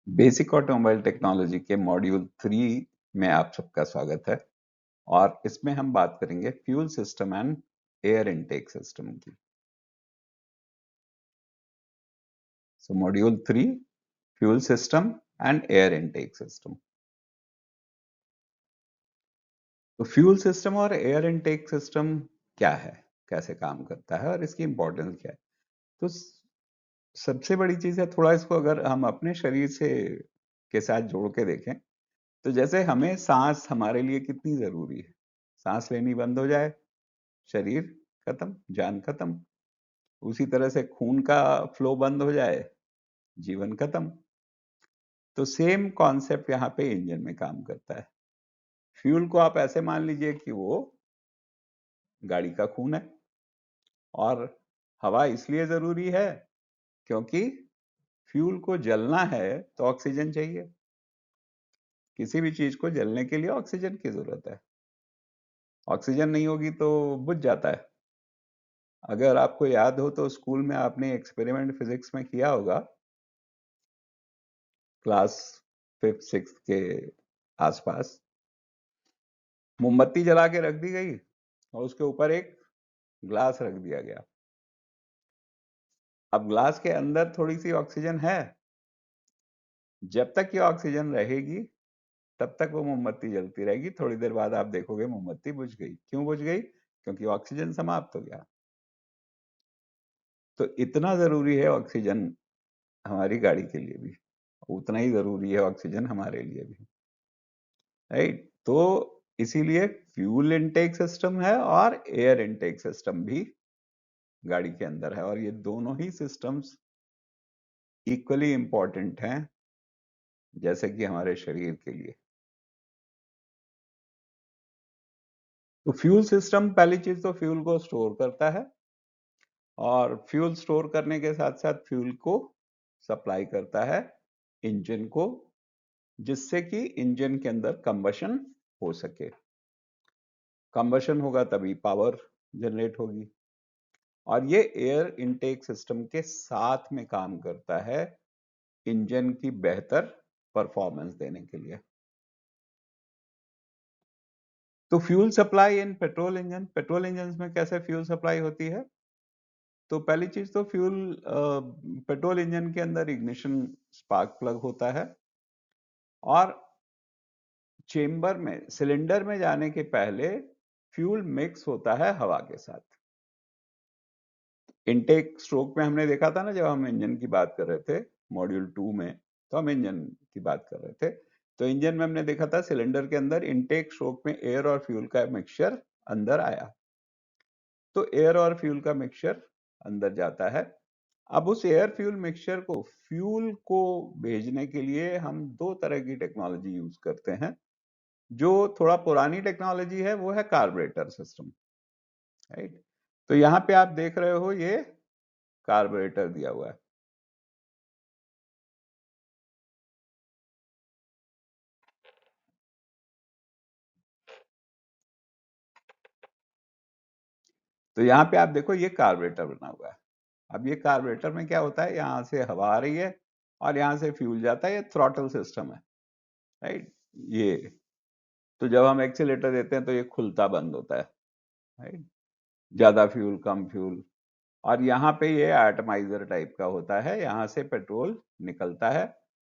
Basic automobile technology के module 3 में आप सबका स्वागत है और इसमें हम बात करेंगे fuel system and air intake system की। So module 3 fuel system and air intake system. तो फ्यूल सिस्टम और एयर इनटेक सिस्टम क्या है, कैसे काम करता है और इसकी इंपॉर्टेंस क्या है। तो सबसे बड़ी चीज है, थोड़ा इसको अगर हम अपने शरीर से के साथ जोड़ के देखें तो जैसे हमें सांस हमारे लिए कितनी जरूरी है। सांस लेनी बंद हो जाए, शरीर खत्म, जान खत्म। उसी तरह से खून का फ्लो बंद हो जाए, जीवन खत्म। तो सेम कॉन्सेप्ट यहाँ पे इंजन में काम करता है। फ्यूल को आप ऐसे मान लीजिए कि वो गाड़ी का खून है, और हवा इसलिए जरूरी है क्योंकि फ्यूल को जलना है तो ऑक्सीजन चाहिए। किसी भी चीज को जलने के लिए ऑक्सीजन की जरूरत है। ऑक्सीजन नहीं होगी तो बुझ जाता है। अगर आपको याद हो तो स्कूल में आपने एक्सपेरिमेंट फिजिक्स में किया होगा, क्लास 5th 6th के आसपास। मोमबत्ती जला के रख दी गई और उसके ऊपर एक ग्लास रख दिया गया। अब ग्लास के अंदर थोड़ी सी ऑक्सीजन है। जब तक ये ऑक्सीजन रहेगी तब तक वो मोमबत्ती जलती रहेगी। थोड़ी देर बाद आप देखोगे मोमबत्ती बुझ गई। क्यों बुझ गई? क्योंकि ऑक्सीजन समाप्त हो गया। तो इतना जरूरी है ऑक्सीजन हमारी गाड़ी के लिए भी, उतना ही जरूरी है ऑक्सीजन हमारे लिए भी, राइट। तो इसीलिए फ्यूल इनटेक सिस्टम है और एयर इनटेक सिस्टम भी गाड़ी के अंदर है, और ये दोनों ही सिस्टम्स इक्वली इंपॉर्टेंट हैं जैसे कि हमारे शरीर के लिए। तो फ्यूल सिस्टम, पहली चीज तो फ्यूल को स्टोर करता है, और फ्यूल स्टोर करने के साथ साथ फ्यूल को सप्लाई करता है इंजन को, जिससे कि इंजन के अंदर कंबशन हो सके। कंबशन होगा तभी पावर जनरेट होगी। और ये एयर इनटेक सिस्टम के साथ में काम करता है इंजन की बेहतर परफॉर्मेंस देने के लिए। तो fuel supply in petrol engine, petrol engine में कैसे फ्यूल सप्लाई होती है? तो पहली चीज तो फ्यूल, पेट्रोल इंजन के अंदर इग्निशन स्पार्क प्लग होता है, और चेम्बर में, सिलेंडर में जाने के पहले फ्यूल मिक्स होता है हवा के साथ। इनटेक स्ट्रोक में हमने देखा था ना, जब हम इंजन की बात कर रहे थे मॉड्यूल 2 में, तो हम इंजन की बात कर रहे थे। तो इंजन में हमने देखा था सिलेंडर के अंदर इनटेक स्ट्रोक में एयर और फ्यूल का मिक्सचर अंदर आया। तो एयर और फ्यूल का मिक्सचर अंदर जाता है। अब उस एयर फ्यूल मिक्सचर को, फ्यूल को भेजने के लिए हम दो तरह की टेक्नोलॉजी यूज करते हैं। जो थोड़ा पुरानी टेक्नोलॉजी है वो है कार्बोरेटर सिस्टम, राइट। तो यहाँ पे आप देख रहे हो ये कार्बोरेटर दिया हुआ है। तो यहाँ पे आप देखो ये कार्बोरेटर बना हुआ है। अब ये कार्बोरेटर में क्या होता है, यहाँ से हवा आ रही है और यहाँ से फ्यूल जाता है। ये थ्रॉटल सिस्टम है, राइट। ये तो जब हम एक्सीलेटर देते हैं तो ये खुलता बंद होता है, राइट। ज्यादा फ्यूल, कम फ्यूल। और यहाँ पे ये एटमाइजर टाइप का होता है, यहाँ से पेट्रोल निकलता है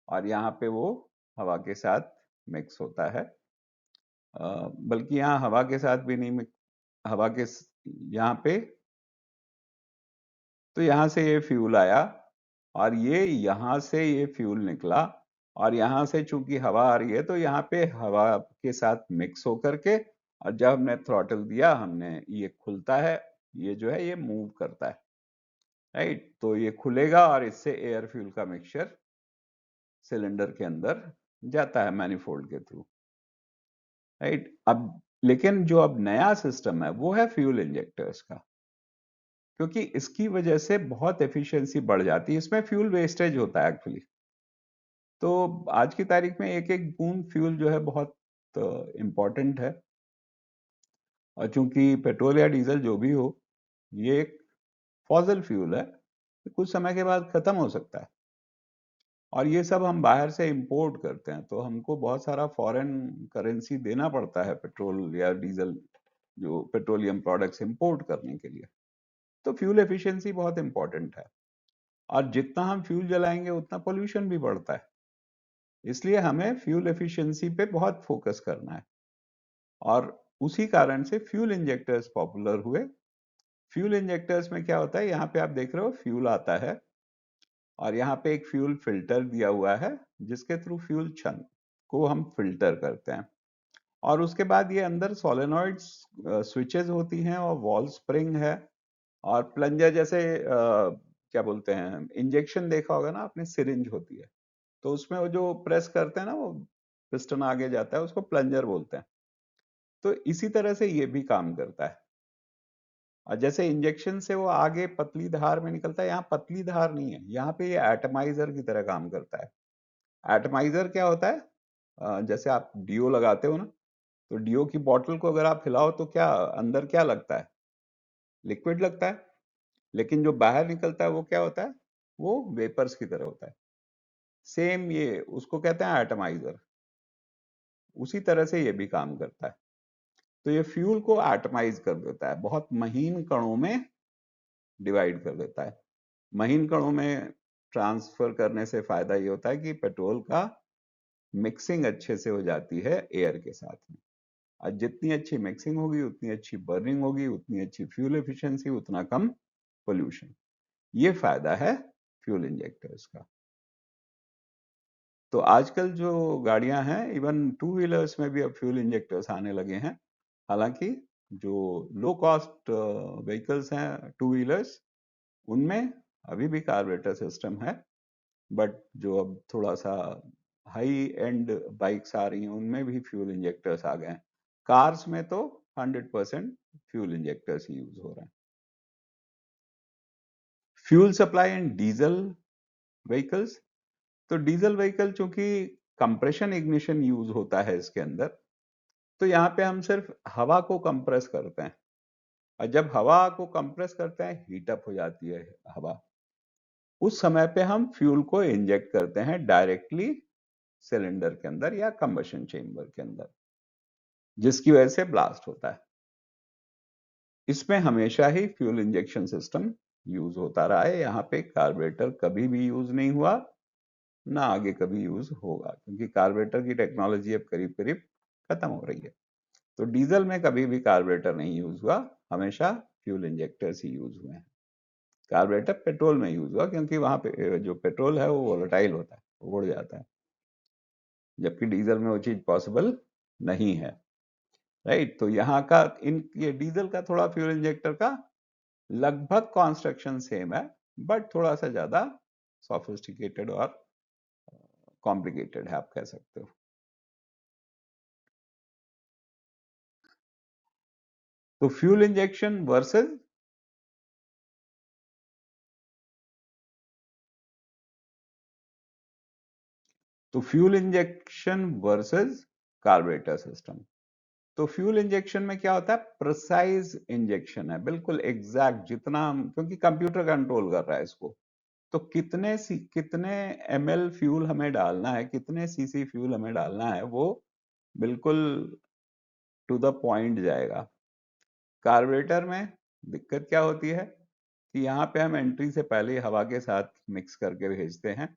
और यहाँ पे वो हवा के साथ मिक्स होता है। बल्कि यहाँ हवा के साथ भी नहीं हवा के यहाँ पे, तो यहाँ से ये फ्यूल आया और ये यहाँ से ये फ्यूल निकला, और यहाँ से चूंकि हवा आ रही है तो यहाँ पे हवा के साथ मिक्स होकर के, और जब हमने थ्रॉटल दिया, हमने, ये खुलता है, ये जो है ये मूव करता है, राइट। तो ये खुलेगा और इससे एयर फ्यूल का मिक्सचर सिलेंडर के अंदर जाता है मैनिफोल्ड के थ्रू, राइट। अब लेकिन जो अब नया सिस्टम है वो है फ्यूल इंजेक्टर्स का, क्योंकि इसकी वजह से बहुत एफिशिएंसी बढ़ जाती है। इसमें फ्यूल वेस्टेज होता है एक्चुअली। तो आज की तारीख में एक एक बूंद फ्यूल जो है बहुत इम्पोर्टेंट है, और चूंकि पेट्रोल या डीजल जो भी हो, ये एक फॉसिल फ्यूल है, कुछ समय के बाद खत्म हो सकता है। और ये सब हम बाहर से इंपोर्ट करते हैं, तो हमको बहुत सारा फॉरेन करेंसी देना पड़ता है पेट्रोल या डीजल, जो पेट्रोलियम प्रोडक्ट्स इंपोर्ट करने के लिए। तो फ्यूल एफिशिएंसी बहुत इंपॉर्टेंट है, और जितना हम फ्यूल जलाएंगे उतना पोल्यूशन भी बढ़ता है। इसलिए हमें फ्यूल एफिशिएंसी पे बहुत फोकस करना है, और उसी कारण से फ्यूल इंजेक्टर्स पॉपुलर हुए। फ्यूल इंजेक्टर्स में क्या होता है, यहाँ पे आप देख रहे हो फ्यूल आता है, और यहाँ पे एक फ्यूल फिल्टर दिया हुआ है जिसके थ्रू फ्यूल छन को हम फिल्टर करते हैं। और उसके बाद ये अंदर सोलेनॉइड्स, स्विचेस होती हैं, और वॉल स्प्रिंग है, और प्लंजर जैसे क्या बोलते हैं, इंजेक्शन देखा होगा ना आपने, सिरिंज होती है, तो उसमें वो जो प्रेस करते हैं ना, वो पिस्टन आगे जाता है, उसको प्लंजर बोलते हैं। तो इसी तरह से ये भी काम करता है। और जैसे इंजेक्शन से वो आगे पतली धार में निकलता है, यहाँ पतली धार नहीं है, यहाँ पे ये एटमाइजर की तरह काम करता है। एटमाइजर क्या होता है, जैसे आप डीओ लगाते हो ना, तो डीओ की बोतल को अगर आप हिलाओ तो क्या अंदर क्या लगता है, लिक्विड लगता है, लेकिन जो बाहर निकलता है वो क्या होता है, वो वेपर्स की तरह होता है। सेम ये उसको कहते हैं एटमाइजर। उसी तरह से ये भी काम करता है। तो ये फ्यूल को एटमाइज कर देता है, बहुत महीन कणों में डिवाइड कर देता है। महीन कणों में ट्रांसफर करने से फायदा ये होता है कि पेट्रोल का मिक्सिंग अच्छे से हो जाती है एयर के साथ में, और जितनी अच्छी मिक्सिंग होगी उतनी अच्छी बर्निंग होगी, उतनी अच्छी फ्यूल एफिशिएंसी, उतना कम पोल्यूशन। ये फायदा है फ्यूल इंजेक्टर्स का। तो आजकल जो गाड़ियां हैं, इवन टू व्हीलर्स में भी अब फ्यूल इंजेक्टर्स आने लगे हैं। हालांकि जो लो कॉस्ट व्हीकल्स हैं, टू व्हीलर्स, उनमें अभी भी कार्बोरेटर सिस्टम है, बट जो अब थोड़ा सा हाई एंड बाइक्स आ रही हैं उनमें भी फ्यूल इंजेक्टर्स आ गए हैं। कार्स में तो 100% फ्यूल इंजेक्टर्स ही यूज हो रहे हैं। Fuel supply and diesel vehicles. तो डीजल व्हीकल चूंकि कंप्रेशन इग्निशन यूज होता है इसके अंदर, तो यहाँ पे हम सिर्फ हवा को कंप्रेस करते हैं, और जब हवा को कंप्रेस करते हैं हीट अप हो जाती है हवा, उस समय पे हम फ्यूल को इंजेक्ट करते हैं डायरेक्टली सिलेंडर के अंदर या कंबशन चेंबर के अंदर, जिसकी वजह से ब्लास्ट होता है। इसमें हमेशा ही फ्यूल इंजेक्शन सिस्टम यूज होता रहा है, यहाँ पे कार्बोरेटर कभी भी यूज नहीं हुआ, ना आगे कभी यूज होगा, क्योंकि कार्बोरेटर की टेक्नोलॉजी अब करीब करीब खत्म हो रही है। तो डीजल में कभी भी कार्बोरेटर नहीं यूज हुआ, हमेशा फ्यूल इंजेक्टर्स ही यूज हुए हैं। कार्बोरेटर पेट्रोल में यूज हुआ, क्योंकि वहां पे जो पेट्रोल है वो वोलेटाइल होता है, वो उड़ जाता है, जबकि डीजल में वो चीज पॉसिबल नहीं है। राइट, तो यहाँ का इन ये डीजल का थोड़ा फ्यूल इंजेक्टर का लगभग कॉन्स्ट्रक्शन सेम है, बट थोड़ा सा ज्यादा सोफिस्टिकेटेड और कॉम्प्लिकेटेड है, आप कह सकते हो। तो फ्यूल इंजेक्शन वर्सेस, तो fuel injection versus carburettor system. तो फ्यूल इंजेक्शन में क्या होता है, प्रिसाइज इंजेक्शन है, बिल्कुल एग्जैक्ट, जितना क्योंकि कंप्यूटर कंट्रोल कर रहा है इसको, तो कितने ml फ्यूल हमें डालना है, कितने सीसी फ्यूल हमें डालना है, वो बिल्कुल टू द पॉइंट जाएगा। कार्बोरेटर में दिक्कत क्या होती है कि यहाँ पे हम एंट्री से पहले हवा के साथ मिक्स करके भेजते हैं,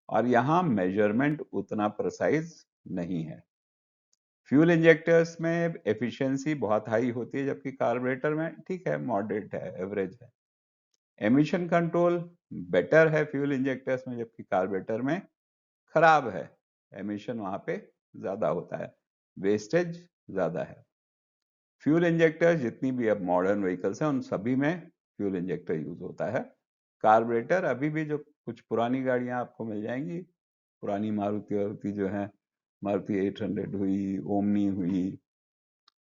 और यहाँ मेजरमेंट उतना प्रिसाइज नहीं है। फ्यूल इंजेक्टर्स में एफिशिएंसी बहुत हाई होती है, जबकि कार्बोरेटर में ठीक है, मॉडरेट है, एवरेज है। एमिशन कंट्रोल बेटर है फ्यूल इंजेक्टर्स में, जबकि कार्बोरेटर में खराब है, एमिशन वहां पे ज्यादा होता है, वेस्टेज ज्यादा है। फ्यूल इंजेक्टर जितनी भी अब मॉडर्न व्हीकल्स हैं उन सभी में फ्यूल इंजेक्टर यूज होता है। कार्बोरेटर अभी भी जो कुछ पुरानी गाड़ियां आपको मिल जाएंगी, पुरानी मारुति वारुति जो है, मारुति 800 हुई, ओमनी हुई,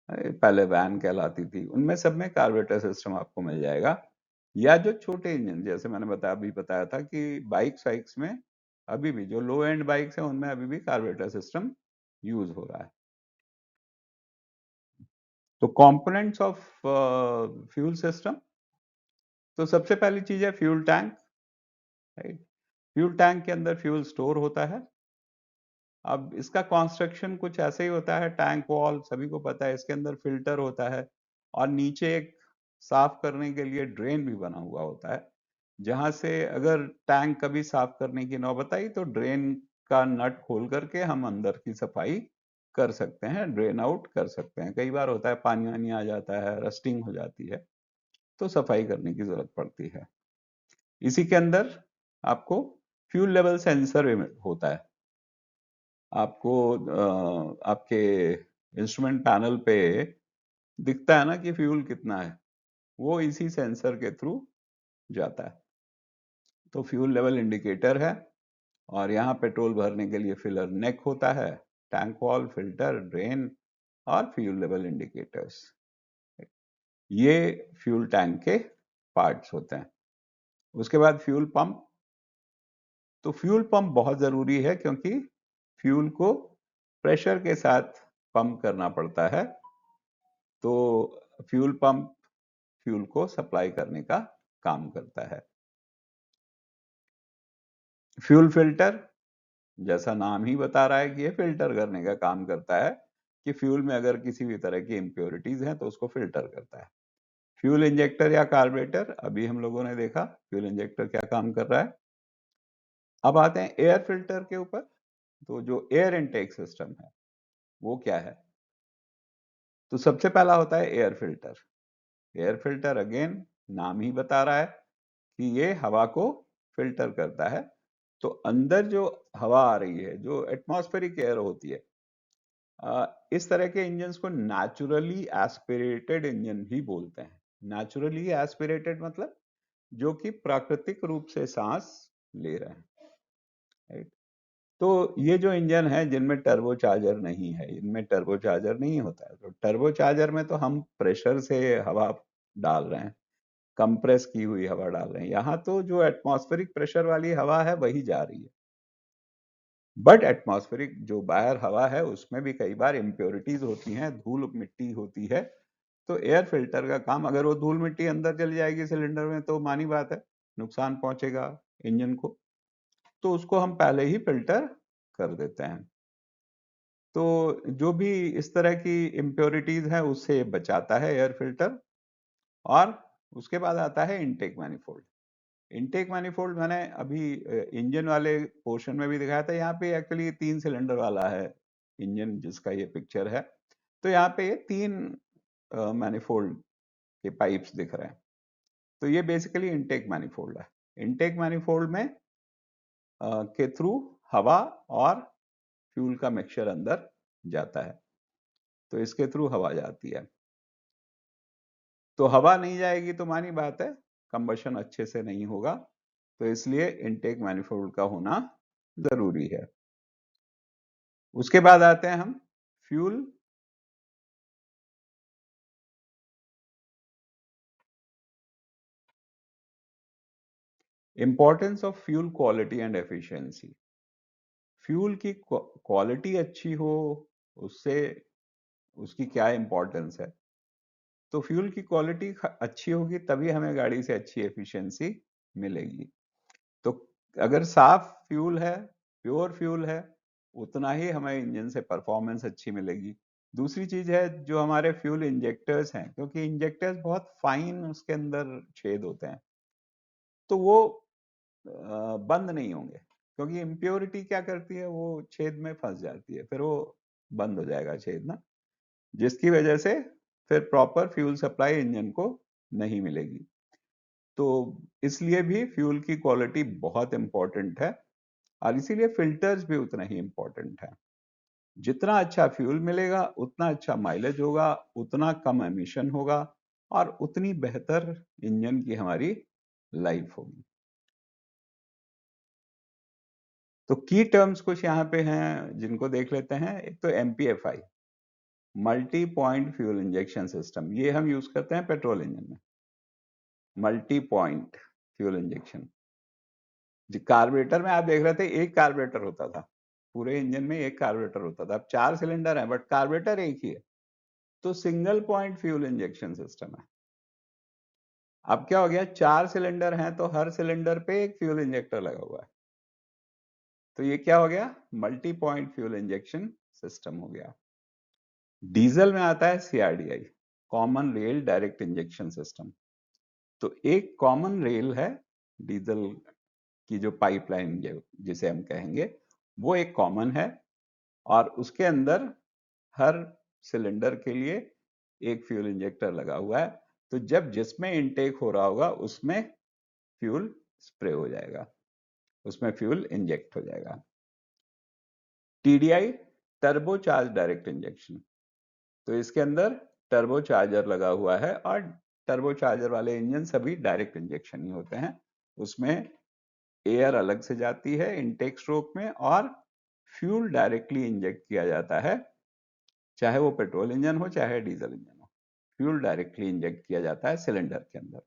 पहले वैन कहलाती थी, उनमें सब में कार्बोरेटर सिस्टम आपको मिल जाएगा। या जो छोटे इंजन, जैसे मैंने अभी बताया था कि बाइक्स वाइक्स में अभी भी, जो लो एंड बाइक्स हैं उनमें अभी भी कार्बोरेटर सिस्टम यूज हो रहा है। तो कंपोनेंट्स ऑफ फ्यूल सिस्टम, तो सबसे पहली चीज है fuel tank. Right, fuel tank के अंदर फ्यूल स्टोर होता है। अब इसका कंस्ट्रक्शन कुछ ऐसे ही होता है, टैंक वॉल सभी को पता है, इसके अंदर फिल्टर होता है और नीचे एक साफ करने के लिए ड्रेन भी बना हुआ होता है, जहां से अगर टैंक कभी साफ करने की नौबत आई तो ड्रेन का नट खोल करके हम अंदर की सफाई कर सकते हैं, ड्रेन आउट कर सकते हैं। कई बार होता है पानी वानी आ जाता है, रस्टिंग हो जाती है, तो सफाई करने की जरूरत पड़ती है। इसी के अंदर आपको फ्यूल लेवल सेंसर होता है। आपको आपके इंस्ट्रूमेंट पैनल पे दिखता है ना कि फ्यूल कितना है, वो इसी सेंसर के थ्रू जाता है। तो फ्यूल लेवल इंडिकेटर है और यहाँ पेट्रोल भरने के लिए फिलर नेक होता है, टैंक वॉल, फिल्टर, ड्रेन और फ्यूल लेवल इंडिकेटर्स। ये फ्यूल टैंक के पार्ट्स होते हैं। उसके बाद फ्यूल पंप। तो फ्यूल पंप बहुत जरूरी है क्योंकि फ्यूल को प्रेशर के साथ पंप करना पड़ता है। तो फ्यूल पंप फ्यूल को सप्लाई करने का काम करता है। फ्यूल फिल्टर, जैसा नाम ही बता रहा है कि ये फिल्टर करने का काम करता है, कि फ्यूल में अगर किसी भी तरह की इम्प्योरिटीज हैं तो उसको फिल्टर करता है। फ्यूल इंजेक्टर या कार्बोरेटर, अभी हम लोगों ने देखा फ्यूल इंजेक्टर क्या काम कर रहा है। अब आते हैं एयर फिल्टर के ऊपर। तो जो एयर इनटेक सिस्टम है वो क्या है? तो सबसे पहला होता है air filter. Air filter again नाम ही बता रहा है कि ये हवा को फिल्टर करता है। तो अंदर जो हवा आ रही है, जो एटमॉस्फेरिक एयर होती है, इस तरह के इंजन को नेचुरली एस्पिरेटेड इंजन भी बोलते हैं। नेचुरली एस्पिरेटेड मतलब जो कि प्राकृतिक रूप से सांस ले रहे हैं, राइट। तो ये जो इंजन है जिनमें टर्बो चार्जर नहीं है, इनमें टर्बो चार्जर नहीं होता है। तो टर्बो चार्जर में तो हम प्रेशर से हवा डाल रहे हैं, कंप्रेस की हुई हवा डाल रहे हैं। यहाँ तो जो एटमॉस्फेरिक प्रेशर वाली हवा है वही जा रही है। बट एटमॉस्फेरिक जो बाहर हवा है उसमें भी कई बार इम्प्योरिटीज होती हैं, धूल मिट्टी होती है। तो एयर फिल्टर का काम, अगर वो धूल मिट्टी अंदर चली जाएगी सिलेंडर में तो मानी बात है नुकसान पहुंचेगा इंजन को, तो उसको हम पहले ही फिल्टर कर देते हैं। तो जो भी इस तरह की इम्प्योरिटीज है उससे बचाता है एयर फिल्टर। और उसके बाद आता है इनटेक मैनिफोल्ड। इनटेक मैनिफोल्ड मैंने अभी इंजन वाले पोर्शन में भी दिखाया था। यहाँ पे एक्चुअली 3 सिलेंडर वाला है इंजन जिसका ये पिक्चर है। तो यहाँ पे ये 3 मैनिफोल्ड के पाइप्स दिख रहे हैं। तो ये बेसिकली इनटेक मैनिफोल्ड है। इनटेक मैनिफोल्ड में के थ्रू हवा और फ्यूल का मिक्सचर अंदर जाता है। तो इसके थ्रू हवा जाती है। तो हवा नहीं जाएगी तो मानी बात है कंबशन अच्छे से नहीं होगा। तो इसलिए इनटेक मैनिफोल्ड का होना जरूरी है। उसके बाद आते हैं हम fuel importance of fuel quality and efficiency. Fuel की क्वालिटी अच्छी हो, उससे उसकी क्या इंपॉर्टेंस है? तो फ्यूल की क्वालिटी अच्छी होगी तभी हमें गाड़ी से अच्छी एफिशिएंसी मिलेगी। तो अगर साफ फ्यूल है, प्योर फ्यूल है, उतना ही हमें इंजन से परफॉर्मेंस अच्छी मिलेगी। दूसरी चीज है जो हमारे फ्यूल इंजेक्टर्स हैं, क्योंकि इंजेक्टर्स बहुत फाइन उसके अंदर छेद होते हैं, तो वो बंद नहीं होंगे, क्योंकि इम्प्योरिटी क्या करती है, वो छेद में फंस जाती है, फिर वो बंद हो जाएगा छेद ना, जिसकी वजह से फिर प्रॉपर फ्यूल सप्लाई इंजन को नहीं मिलेगी। तो इसलिए भी फ्यूल की क्वालिटी बहुत इंपॉर्टेंट है और इसीलिए फिल्टर्स भी उतना ही इंपॉर्टेंट है। जितना अच्छा फ्यूल मिलेगा उतना अच्छा माइलेज होगा, उतना कम एमिशन होगा और उतनी बेहतर इंजन की हमारी लाइफ होगी। तो की टर्म्स कुछ यहाँ पे हैं जिनको देख लेते हैं। एक तो MPFI, multi point fuel injection system, ये हम यूज करते हैं पेट्रोल इंजन में। Multi point fuel injection, carburettor में आप देख रहे थे एक कार्बोरेटर होता था, पूरे इंजन में एक कार्बोरेटर होता था। अब 4 सिलेंडर है बट कार्बोरेटर एक ही है, तो single point fuel injection system है। अब क्या हो गया, 4 सिलेंडर हैं तो हर सिलेंडर पे एक फ्यूल इंजेक्टर लगा हुआ है। तो ये क्या हो गया? Multi point fuel injection system हो गया। डीजल में आता है CRDi, common rail direct injection system. तो एक कॉमन रेल है डीजल की, जो पाइपलाइन जिसे हम कहेंगे, वो एक कॉमन है, और उसके अंदर हर सिलेंडर के लिए एक फ्यूल इंजेक्टर लगा हुआ है। तो जब जिसमें इनटेक हो रहा होगा उसमें फ्यूल स्प्रे हो जाएगा, उसमें फ्यूल इंजेक्ट हो जाएगा। TDI, turbo charge direct injection. तो इसके अंदर टर्बो चार्जर लगा हुआ है, और टर्बो चार्जर वाले इंजन सभी डायरेक्ट इंजेक्शन ही होते हैं। उसमें एयर अलग से जाती है इनटेक स्ट्रोक में, और फ्यूल डायरेक्टली इंजेक्ट किया जाता है, चाहे वो पेट्रोल इंजन हो चाहे डीजल इंजन हो, फ्यूल डायरेक्टली इंजेक्ट किया जाता है सिलेंडर के अंदर।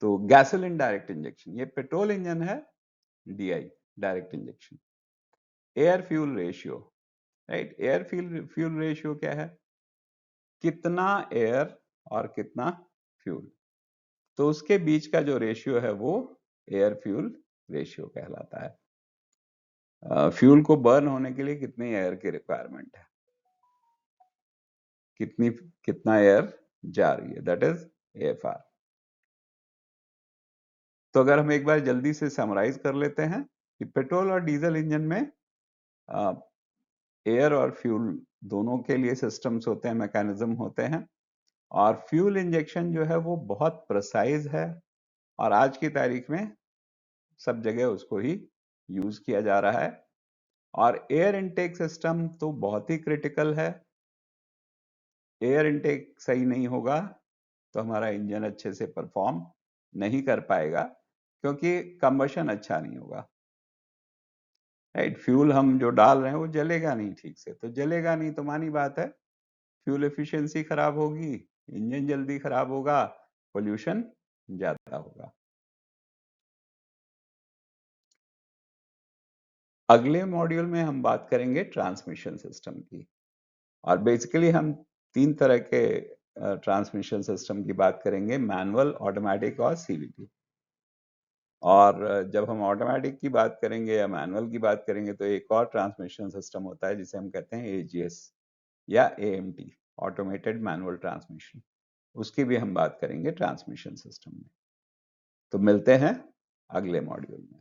तो गैसोलीन डायरेक्ट इंजेक्शन, ये पेट्रोल इंजन है, DI direct injection. Air fuel ratio, right, air fuel ratio क्या है? कितना एयर और कितना फ्यूल, तो उसके बीच का जो रेशियो है वो एयर फ्यूल रेशियो कहलाता है। फ्यूल को बर्न होने के लिए कितनी एयर की रिक्वायरमेंट है, कितना एयर जा रही है, दैट इज एएफआर। तो अगर हम एक बार जल्दी से समराइज कर लेते हैं कि पेट्रोल और डीजल इंजन में एयर और फ्यूल दोनों के लिए सिस्टम्स होते हैं, मैकेनिज्म होते हैं, और फ्यूल इंजेक्शन जो है वो बहुत प्रिसाइज है, और आज की तारीख में सब जगह उसको ही यूज किया जा रहा है। और एयर इनटेक सिस्टम तो बहुत ही क्रिटिकल है। एयर इनटेक सही नहीं होगा तो हमारा इंजन अच्छे से परफॉर्म नहीं कर पाएगा, क्योंकि कंबशन अच्छा नहीं होगा, राइट। फ्यूल हम जो डाल रहे हैं वो जलेगा नहीं ठीक से, तो जलेगा नहीं तो मानी बात है फ्यूल एफिशिएंसी खराब होगी, इंजन जल्दी खराब होगा, पोल्यूशन ज्यादा होगा। अगले मॉड्यूल में हम बात करेंगे ट्रांसमिशन सिस्टम की, और बेसिकली हम तीन तरह के ट्रांसमिशन सिस्टम की बात करेंगे, मैनुअल, ऑटोमेटिक और सीवीटी। और जब हम ऑटोमेटिक की बात करेंगे या मैनुअल की बात करेंगे तो एक और ट्रांसमिशन सिस्टम होता है जिसे हम कहते हैं एजीएस या एएमटी, ऑटोमेटेड मैनुअल ट्रांसमिशन। उसकी भी हम बात करेंगे ट्रांसमिशन सिस्टम में। तो मिलते हैं अगले मॉड्यूल में।